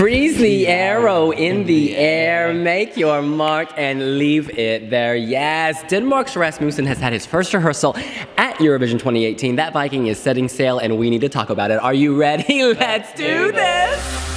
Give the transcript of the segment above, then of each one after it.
Freeze the arrow in the air, make your mark, and leave it there. Yes, Denmark's Rasmussen has had his first rehearsal at Eurovision 2018. That Viking is setting sail, and we need to talk about it. Are you ready? Let's do this!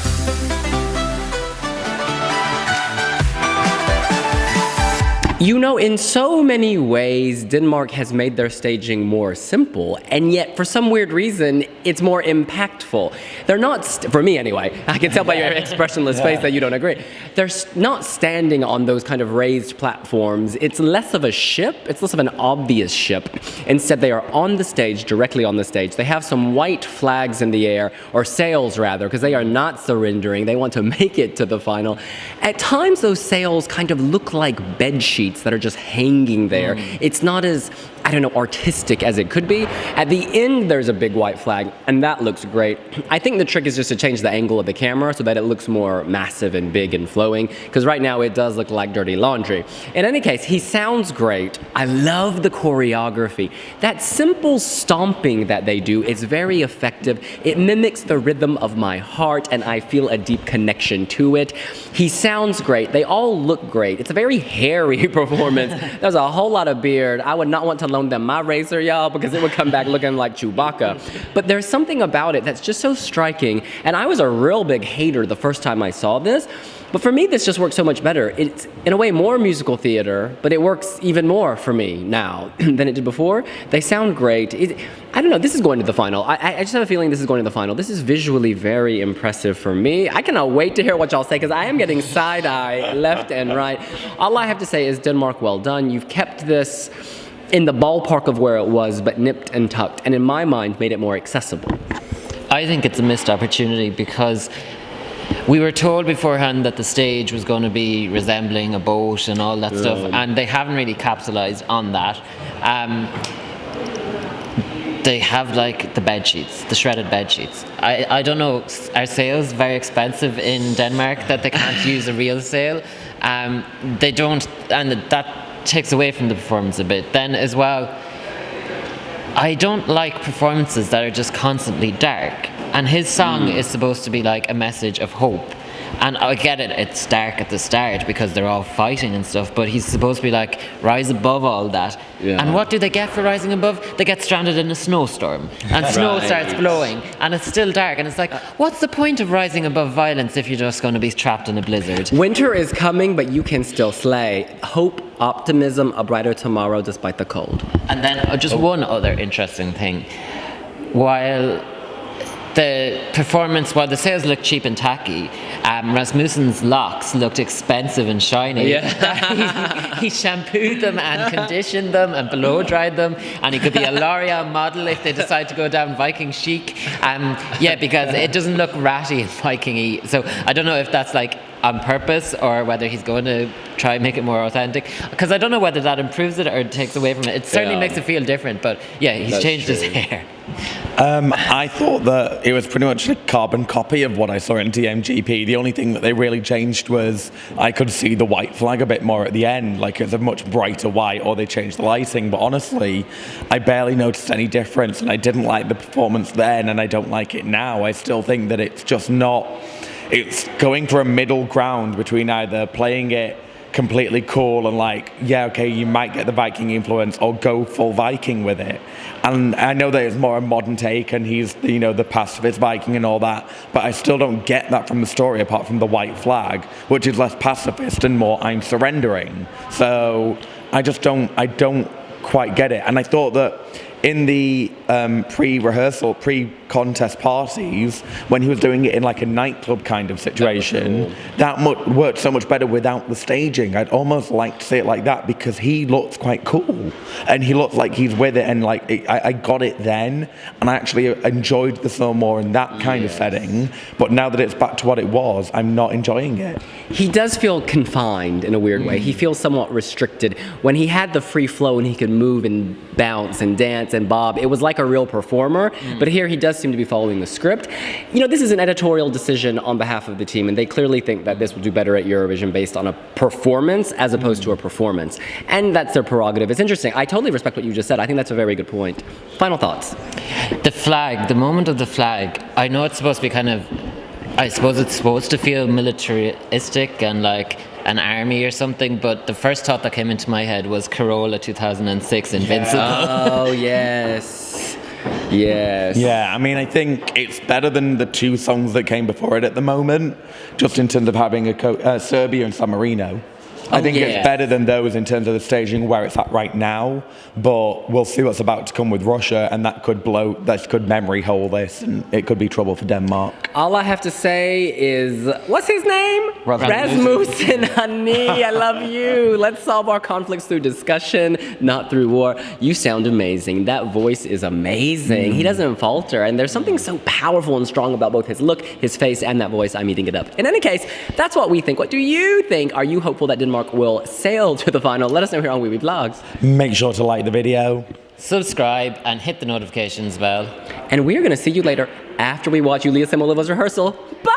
You know, in so many ways, Denmark has made their staging more simple, and yet, for some weird reason, it's more impactful. They're not, for me anyway, I can tell by your expressionless face that you don't agree. They're not standing on those kind of raised platforms. It's less of a ship, it's less of an obvious ship. Instead, they are on the stage, directly on the stage. They have some white flags in the air, or sails rather, because they are not surrendering. They want to make it to the final. At times, those sails kind of look like bed sheets that are just hanging there. It's not as, I don't know, artistic as it could be. At the end, there's a big white flag, and that looks great. I think the trick is just to change the angle of the camera so that it looks more massive and big and flowing, because right now it does look like dirty laundry. In any case, he sounds great. I love the choreography. That simple stomping that they do is very effective. It mimics the rhythm of my heart, and I feel a deep connection to it. He sounds great. They all look great. It's a very hairy performance. There's a whole lot of beard. I would not want to loan them my razor, y'all, because it would come back looking like Chewbacca. But there's something about it that's just so striking, and I was a real big hater the first time I saw this, but for me this just works so much better. It's, in a way, more musical theater, but it works even more for me now than it did before. They sound great. I don't know, this is going to the final. I just have a feeling this is going to the final. This is visually very impressive for me. I cannot wait to hear what y'all say, because I am getting side-eye left and right. All I have to say is, Denmark, well done. You've kept this in the ballpark of where it was, but nipped and tucked, and in my mind, made it more accessible. I think it's a missed opportunity, because we were told beforehand that the stage was going to be resembling a boat and all that stuff, and they haven't really capitalized on that. They have like the bed sheets, the shredded bed sheets. I don't know, are sails very expensive in Denmark that they can't use a real sail? They don't, and that takes away from the performance a bit. Then as well, I don't like performances that are just constantly dark. And his song is supposed to be like a message of hope. And I get it, it's dark at the start because they're all fighting and stuff, but he's supposed to be like, rise above all that. Yeah. And what do they get for rising above? They get stranded in a snowstorm, and snow starts blowing, and it's still dark, and it's like, what's the point of rising above violence if you're just going to be trapped in a blizzard? Winter is coming, but you can still slay. Hope, optimism, a brighter tomorrow despite the cold. And then just one other interesting thing. While the sails looked cheap and tacky, Rasmussen's locks looked expensive and shiny. Yeah. he shampooed them and conditioned them and blow dried them, and he could be a L'Oreal model if they decide to go down Viking chic. Because it doesn't look ratty and Viking-y. So I don't know if that's like on purpose or whether he's going to try and make it more authentic, because I don't know whether that improves it or takes away from it. It certainly makes it feel different, but yeah, he's changed his hair. I thought that it was pretty much a carbon copy of what I saw in DMGP. The only thing that they really changed was I could see the white flag a bit more at the end, like it's a much brighter white, or they changed the lighting. But honestly, I barely noticed any difference, and I didn't like the performance then, and I don't like it now. I still think that it's just not... It's going for a middle ground between either playing it completely cool and like, yeah, okay, you might get the Viking influence, or go full Viking with it. And I know that it's more a modern take, and he's, the pacifist Viking and all that, but I still don't get that from the story, apart from the white flag, which is less pacifist and more I'm surrendering. So I don't quite get it. And I thought that in the pre-contest parties, when he was doing it in like a nightclub kind of situation, that worked so much better without the staging. I'd almost like to see it like that, because he looks quite cool, and he looks like he's with it, and like I got it then, and I actually enjoyed the film more in that kind of setting. But now that it's back to what it was, I'm not enjoying it. He does feel confined in a weird way. He feels somewhat restricted. When he had the free flow and he could move and bounce and dance and bob, it was like a real performer. But here he does seem to be following the script. This is an editorial decision on behalf of the team, and they clearly think that this will do better at Eurovision based on a performance as opposed to a performance. And that's their prerogative. It's interesting. I totally respect what you just said. I think that's a very good point. Final thoughts. The flag, the moment of the flag, I know it's supposed to be kind of I suppose it's supposed to feel militaristic and like an army or something, but the first thought that came into my head was Corolla 2006 Invincible. Oh, yes. Yes. Yeah, I mean, I think it's better than the 2 songs that came before it at the moment, just in terms of having Serbia and San Marino. I think it's better than those in terms of the staging where it's at right now, but we'll see what's about to come with Russia, and that could memory hole this, and it could be trouble for Denmark. All I have to say is, what's his name? Rasmussen, honey, I love you. Let's solve our conflicts through discussion, not through war. You sound amazing. That voice is amazing. He doesn't falter, and there's something so powerful and strong about both his look, his face, and that voice. I'm eating it up. In any case, that's what we think. What do you think? Are you hopeful that Denmark will sail to the final? Let us know here on wiwibloggs. Make sure to like the video, Subscribe and hit the notifications bell. And we're going to see you later after we watch Julia Simoliva's rehearsal. Bye!